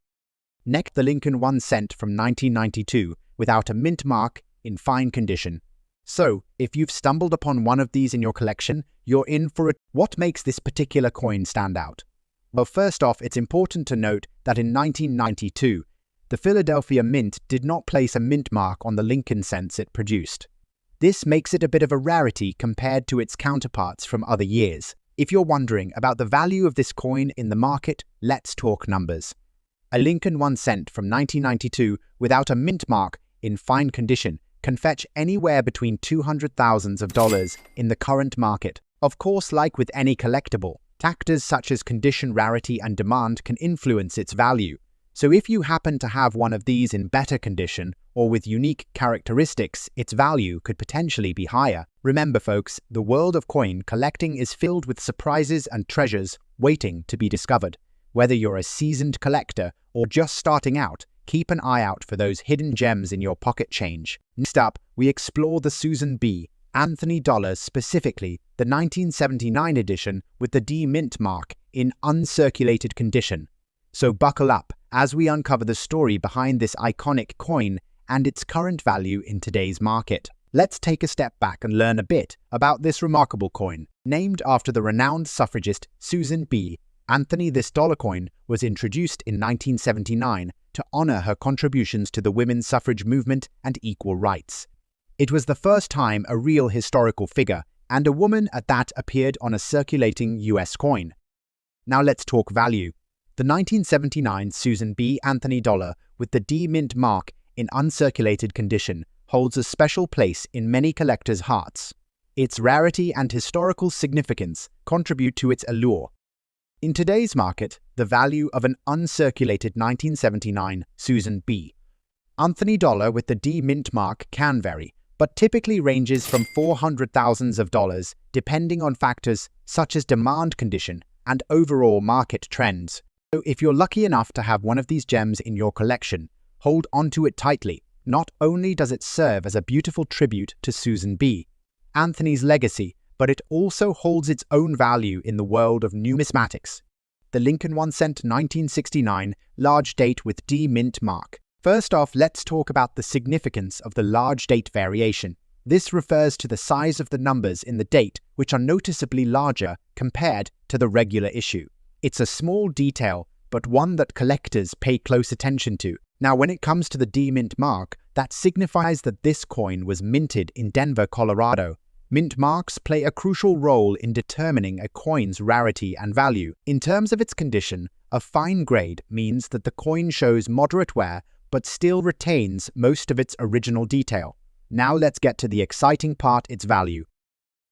Next, the Lincoln 1 cent from 1992 without a mint mark in fine condition. So, if you've stumbled upon one of these in your collection, you're in for it. What makes this particular coin stand out? Well, first off, it's important to note that in 1992, the Philadelphia Mint did not place a mint mark on the Lincoln cents it produced. This makes it a bit of a rarity compared to its counterparts from other years. If you're wondering about the value of this coin in the market, let's talk numbers. A Lincoln 1 cent from 1992 without a mint mark in fine condition can fetch anywhere between $200,000 in the current market. Of course, like with any collectible, factors such as condition, rarity, and demand can influence its value. So if you happen to have one of these in better condition or with unique characteristics, its value could potentially be higher. Remember folks, the world of coin collecting is filled with surprises and treasures waiting to be discovered. Whether you're a seasoned collector or just starting out, keep an eye out for those hidden gems in your pocket change. Next up, we explore the Susan B. Anthony dollar, specifically the 1979 edition with the D mint mark in uncirculated condition. So buckle up as we uncover the story behind this iconic coin and its current value in today's market. Let's take a step back and learn a bit about this remarkable coin. Named after the renowned suffragist Susan B. Anthony, this dollar coin was introduced in 1979 to honor her contributions to the women's suffrage movement and equal rights. It was the first time a real historical figure, and a woman at that, appeared on a circulating US coin. Now let's talk value. The 1979 Susan B. Anthony dollar with the D mint mark in uncirculated condition holds a special place in many collectors' hearts. Its rarity and historical significance contribute to its allure. In today's market, the value of an uncirculated 1979 Susan B. Anthony dollar with the D mint mark can vary, but typically ranges from $400,000 depending on factors such as demand condition and overall market trends. So if you're lucky enough to have one of these gems in your collection, hold onto it tightly. Not only does it serve as a beautiful tribute to Susan B. Anthony's legacy, but it also holds its own value in the world of numismatics. the Lincoln 1 cent 1969 large date with D mint mark. First off, let's talk about the significance of the large date variation. This refers to the size of the numbers in the date, which are noticeably larger compared to the regular issue. It's a small detail, but one that collectors pay close attention to. Now, when it comes to the D mint mark, that signifies that this coin was minted in Denver, Colorado. Mint marks play a crucial role in determining a coin's rarity and value. In terms of its condition, a fine grade means that the coin shows moderate wear but still retains most of its original detail. Now let's get to the exciting part, its value.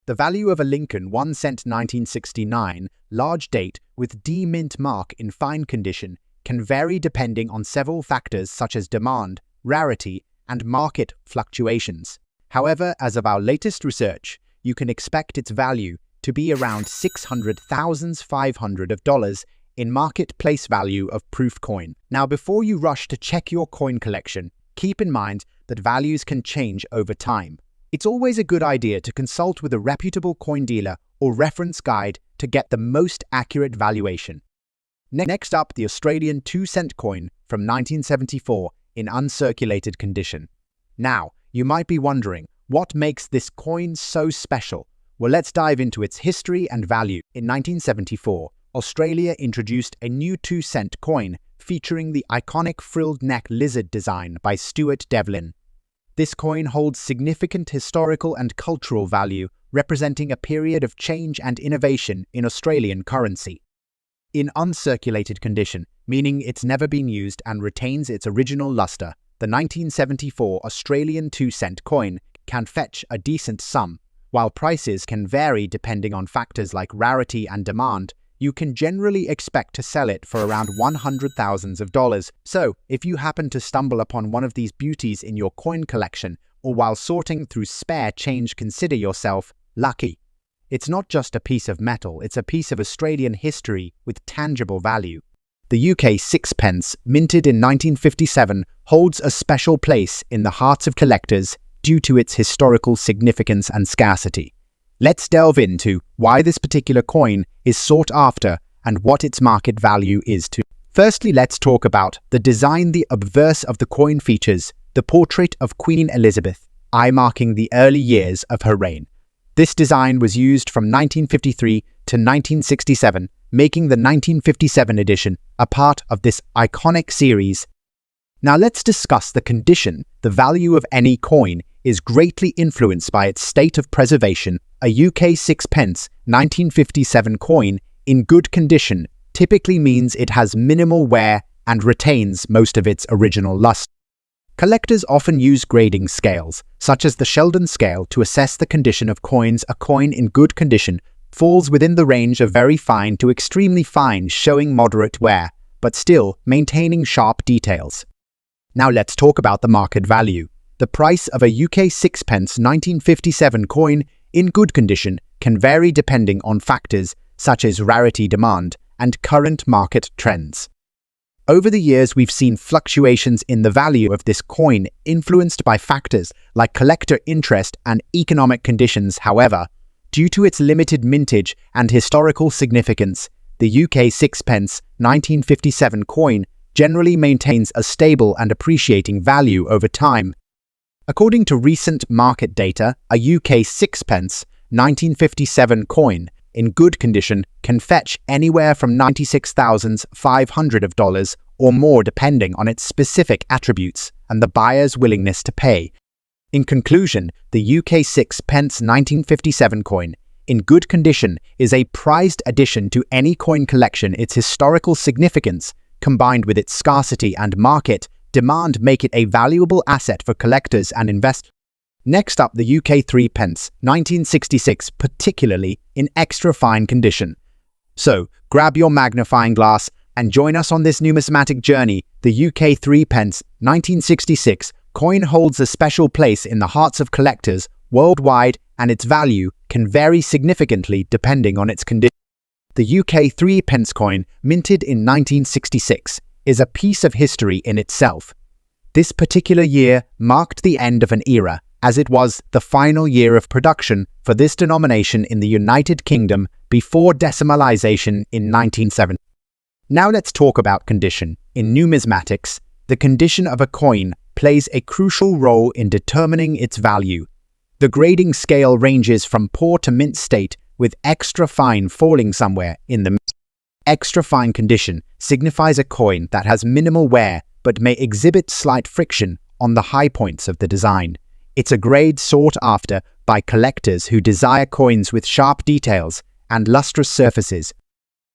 The value of a Lincoln 1 cent 1969 large date with D mint mark in fine condition can vary depending on several factors such as demand, rarity, and market fluctuations. However, as of our latest research, you can expect its value to be around $600,500 in marketplace value of proof coin. Now, before you rush to check your coin collection, keep in mind that values can change over time. It's always a good idea to consult with a reputable coin dealer or reference guide to get the most accurate valuation. Next up, the Australian 2 cent coin from 1974 in uncirculated condition. Now, you might be wondering, what makes this coin so special? Well, let's dive into its history and value. In 1974, Australia introduced a new 2 cent coin featuring the iconic frilled neck lizard design by Stuart Devlin. This coin holds significant historical and cultural value, representing a period of change and innovation in Australian currency. In uncirculated condition, meaning it's never been used and retains its original luster, the 1974 Australian 2 cent coin can fetch a decent sum. While prices can vary depending on factors like rarity and demand, you can generally expect to sell it for around $100,000. So, if you happen to stumble upon one of these beauties in your coin collection, or while sorting through spare change, consider yourself lucky. It's not just a piece of metal, it's a piece of Australian history with tangible value. The UK sixpence, minted in 1957, holds a special place in the hearts of collectors due to its historical significance and scarcity. Let's delve into why this particular coin is sought after and what its market value is too. Firstly, let's talk about the design. The obverse of the coin features the portrait of Queen Elizabeth, eye-marking the early years of her reign. This design was used from 1953 to 1967, making the 1957 edition a part of this iconic series. Now let's discuss the condition. The value of any coin is greatly influenced by its state of preservation. A UK sixpence 1957 coin in good condition typically means it has minimal wear and retains most of its original luster. Collectors often use grading scales, such as the Sheldon scale, to assess the condition of coins. A coin in good condition falls within the range of very fine to extremely fine, showing moderate wear, but still maintaining sharp details. Now let's talk about the market value. The price of a UK sixpence 1957 coin in good condition can vary depending on factors such as rarity, demand, and current market trends. Over the years, we've seen fluctuations in the value of this coin influenced by factors like collector interest and economic conditions. However, due to its limited mintage and historical significance, the UK sixpence 1957 coin generally maintains a stable and appreciating value over time. According to recent market data, a UK sixpence 1957 coin in good condition can fetch anywhere from $96,500 or more depending on its specific attributes and the buyer's willingness to pay. In conclusion, the UK sixpence 1957 coin in good condition is a prized addition to any coin collection. Its historical significance, combined with its scarcity and market demand, make it a valuable asset for collectors and investors. Next up, the UK 3 pence 1966, particularly in extra fine condition. So, grab your magnifying glass and join us on this numismatic journey. The UK 3 pence 1966 coin holds a special place in the hearts of collectors worldwide, and its value can vary significantly depending on its condition. The UK 3 pence coin, minted in 1966, is a piece of history in itself. This particular year marked the end of an era, as it was the final year of production for this denomination in the United Kingdom before decimalization in 1970. Now let's talk about condition. In numismatics, the condition of a coin plays a crucial role in determining its value. The grading scale ranges from poor to mint state, with extra fine falling somewhere in the extra fine condition signifies a coin that has minimal wear but may exhibit slight friction on the high points of the design. It's a grade sought after by collectors who desire coins with sharp details and lustrous surfaces.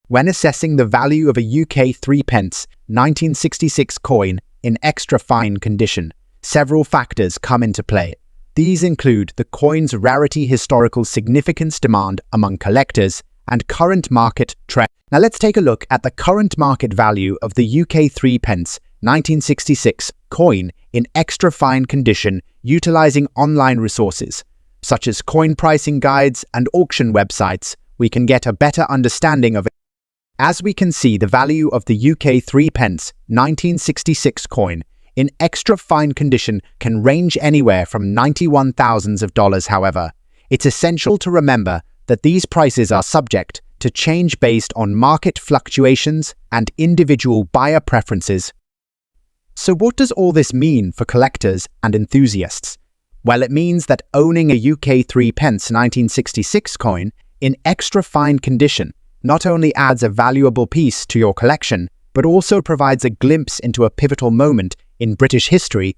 When assessing the value of a UK 3p 1966 coin in extra fine condition, several factors come into play. These include the coin's rarity, historical significance, demand among collectors, and current market trend. Now let's take a look at the current market value of the UK 3p 1966 coin in extra fine condition, utilizing online resources such as coin pricing guides and auction websites. We can get a better understanding of it. As we can see, the value of the UK 3p 1966 coin in extra fine condition can range anywhere from $91,000. However, it's essential to remember that these prices are subject to change based on market fluctuations and individual buyer preferences. So what does all this mean for collectors and enthusiasts? Well, it means that owning a UK 3p 1966 coin in extra fine condition not only adds a valuable piece to your collection, but also provides a glimpse into a pivotal moment in British history.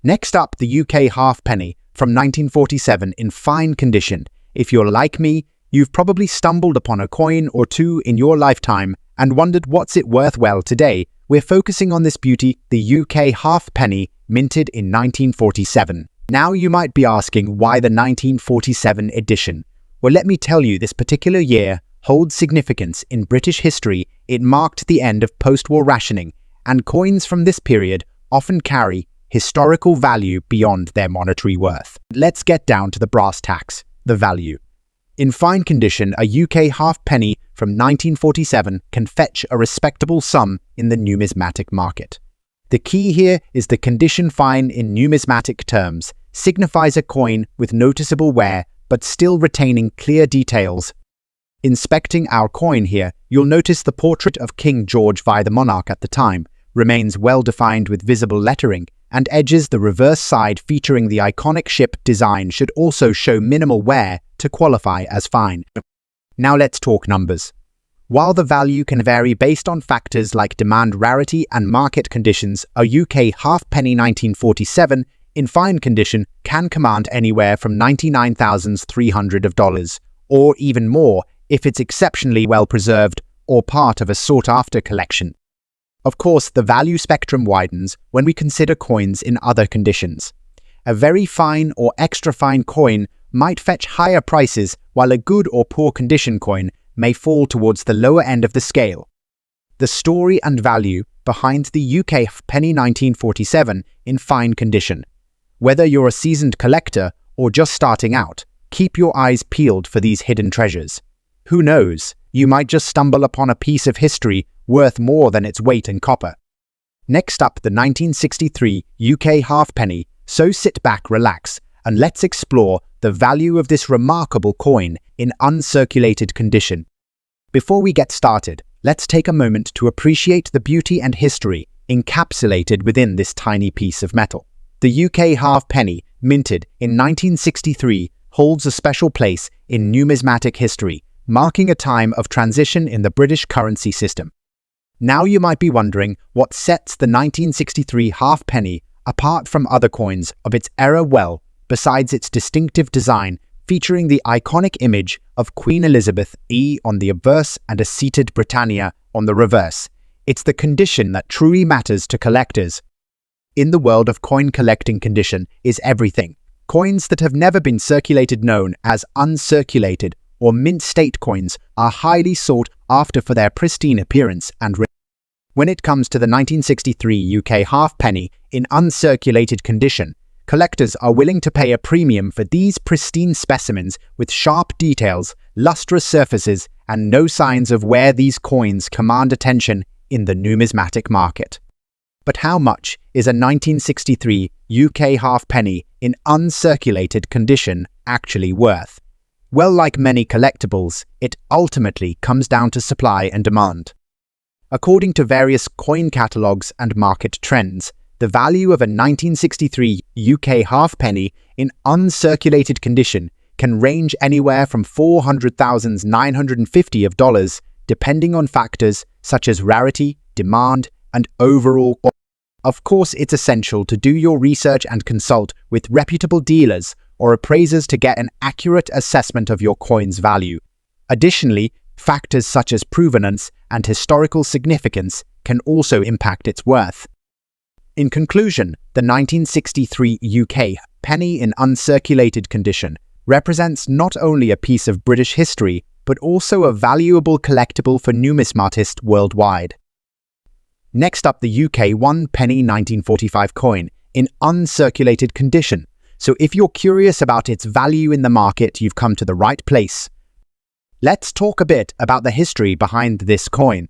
Next up, the UK halfpenny from 1947 in fine condition. If you're like me, you've probably stumbled upon a coin or two in your lifetime and wondered what's it worth. Well, today, we're focusing on this beauty, the UK halfpenny minted in 1947. Now you might be asking, why the 1947 edition? Well, let me tell you, this particular year holds significance in British history. It marked the end of post-war rationing, and coins from this period often carry historical value beyond their monetary worth. Let's get down to the brass tacks, the value. In fine condition, a UK halfpenny from 1947 can fetch a respectable sum in the numismatic market. The key here is the condition. Fine in numismatic terms signifies a coin with noticeable wear but still retaining clear details. Inspecting our coin here, you'll notice the portrait of King George VI, the monarch at the time, remains well defined with visible lettering, and edges. The reverse side featuring the iconic ship design should also show minimal wear to qualify as fine. Now let's talk numbers. While the value can vary based on factors like demand, rarity, and market conditions, a UK halfpenny 1947 in fine condition can command anywhere from $99,300 or even more if it's exceptionally well preserved or part of a sought-after collection. Of course, the value spectrum widens when we consider coins in other conditions. A very fine or extra fine coin might fetch higher prices, while a good or poor condition coin may fall towards the lower end of the scale. The story and value behind the UK penny 1947 in fine condition. Whether you're a seasoned collector or just starting out, keep your eyes peeled for these hidden treasures. Who knows, you might just stumble upon a piece of history worth more than its weight in copper. Next up, the 1963 UK halfpenny. So sit back, relax, and let's explore the value of this remarkable coin in uncirculated condition. Before we get started, let's take a moment to appreciate the beauty and history encapsulated within this tiny piece of metal. The UK halfpenny, minted in 1963, holds a special place in numismatic history, marking a time of transition in the British currency system. Now you might be wondering what sets the 1963 halfpenny apart from other coins of its era. Well, besides its distinctive design featuring the iconic image of Queen Elizabeth E on the obverse and a seated Britannia on the reverse, it's the condition that truly matters to collectors. In the world of coin collecting, condition is everything. Coins that have never been circulated, known as uncirculated or mint state coins, are highly sought after for their pristine appearance and when it comes to the 1963 UK halfpenny in uncirculated condition, collectors are willing to pay a premium for these pristine specimens with sharp details, lustrous surfaces, and no signs of wear. These coins command attention in the numismatic market. But how much is a 1963 UK halfpenny in uncirculated condition actually worth? Well, like many collectibles, it ultimately comes down to supply and demand. According to various coin catalogues and market trends, the value of a 1963 UK halfpenny in uncirculated condition can range anywhere from $400,950 depending on factors such as rarity, demand, and overall quality. Of course, it's essential to do your research and consult with reputable dealers or appraisers to get an accurate assessment of your coin's value. Additionally, factors such as provenance and historical significance can also impact its worth. In conclusion, the 1963 UK penny in uncirculated condition represents not only a piece of British history, but also a valuable collectible for numismatists worldwide. Next up, the UK 1 penny 1945 coin in uncirculated condition. So if you're curious about its value in the market, you've come to the right place. Let's talk a bit about the history behind this coin.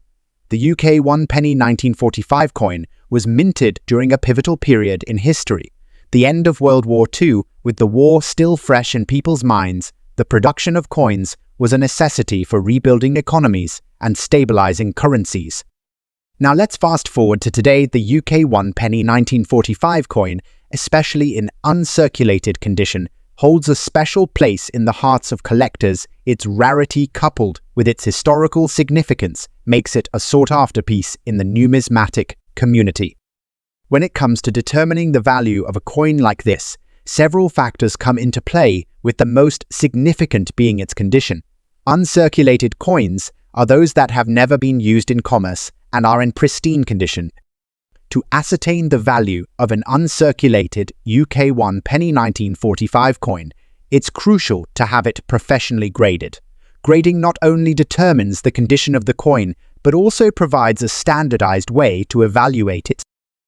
The UK 1 penny 1945 coin was minted during a pivotal period in history. The end of World War II, with the war still fresh in people's minds, the production of coins was a necessity for rebuilding economies and stabilizing currencies. Now let's fast forward to today. The UK 1 penny 1945 coin, especially in uncirculated condition, holds a special place in the hearts of collectors. Its rarity coupled with its historical significance makes it a sought-after piece in the numismatic community. When it comes to determining the value of a coin like this, several factors come into play, with the most significant being its condition. Uncirculated coins are those that have never been used in commerce and are in pristine condition. To ascertain the value of an uncirculated UK 1 penny 1945 coin, it's crucial to have it professionally graded. Grading not only determines the condition of the coin, but also provides a standardized way to evaluate it.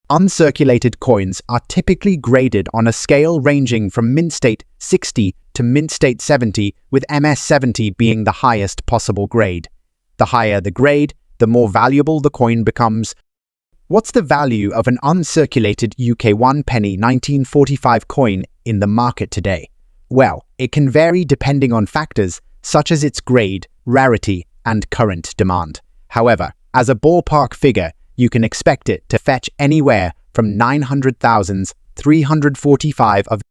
Uncirculated coins are typically graded on a scale ranging from mint state 60 to mint state 70, with MS 70 being the highest possible grade. The higher the grade, the more valuable the coin becomes. What's the value of an uncirculated UK 1 penny 1945 coin in the market today? Well, it can vary depending on factors such as its grade, rarity, and current demand. However, as a ballpark figure, you can expect it to fetch anywhere from $900,345 of.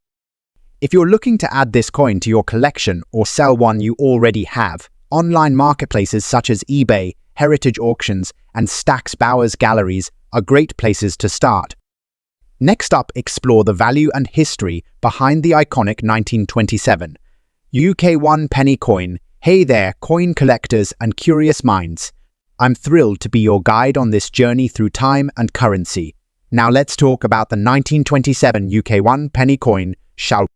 If you're looking to add this coin to your collection or sell one you already have, online marketplaces such as eBay, heritage auctions, and Stack's Bowers galleries are great places to start. Next up, explore the value and history behind the iconic 1927 UK 1 penny coin. Hey there, coin collectors and curious minds. I'm thrilled to be your guide on this journey through time and currency. Now let's talk about the 1927 UK 1 penny coin, shall we?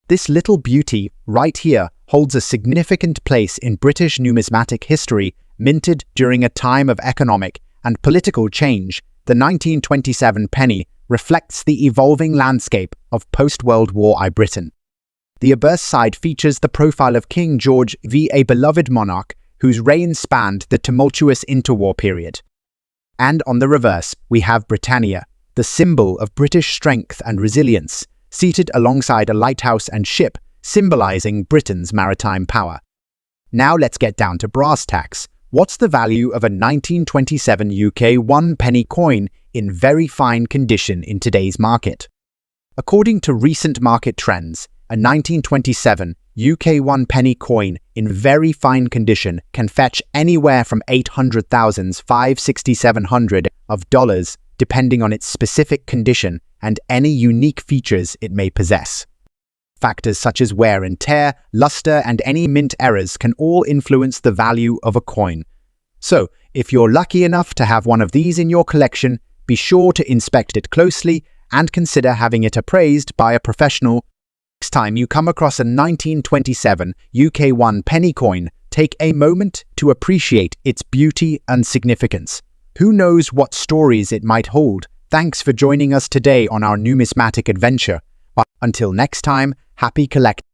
This little beauty right here holds a significant place in British numismatic history. Minted during a time of economic and political change, the 1927 penny reflects the evolving landscape of post-World War I Britain. The obverse side features the profile of King George V, a beloved monarch whose reign spanned the tumultuous interwar period. And on the reverse, we have Britannia, the symbol of British strength and resilience, seated alongside a lighthouse and ship, symbolizing Britain's maritime power. Now let's get down to brass tacks. What's the value of a 1927 UK 1 penny coin in very fine condition in today's market? According to recent market trends, a 1927 UK 1 penny coin in very fine condition can fetch anywhere from $800,567 of dollars, depending on its specific condition and any unique features it may possess. Factors such as wear and tear, luster, and any mint errors can all influence the value of a coin. So, if you're lucky enough to have one of these in your collection, be sure to inspect it closely and consider having it appraised by a professional. Next time you come across a 1927 UK 1 penny coin, take a moment to appreciate its beauty and significance. Who knows what stories it might hold? Thanks for joining us today on our numismatic adventure. Until next time, happy collecting.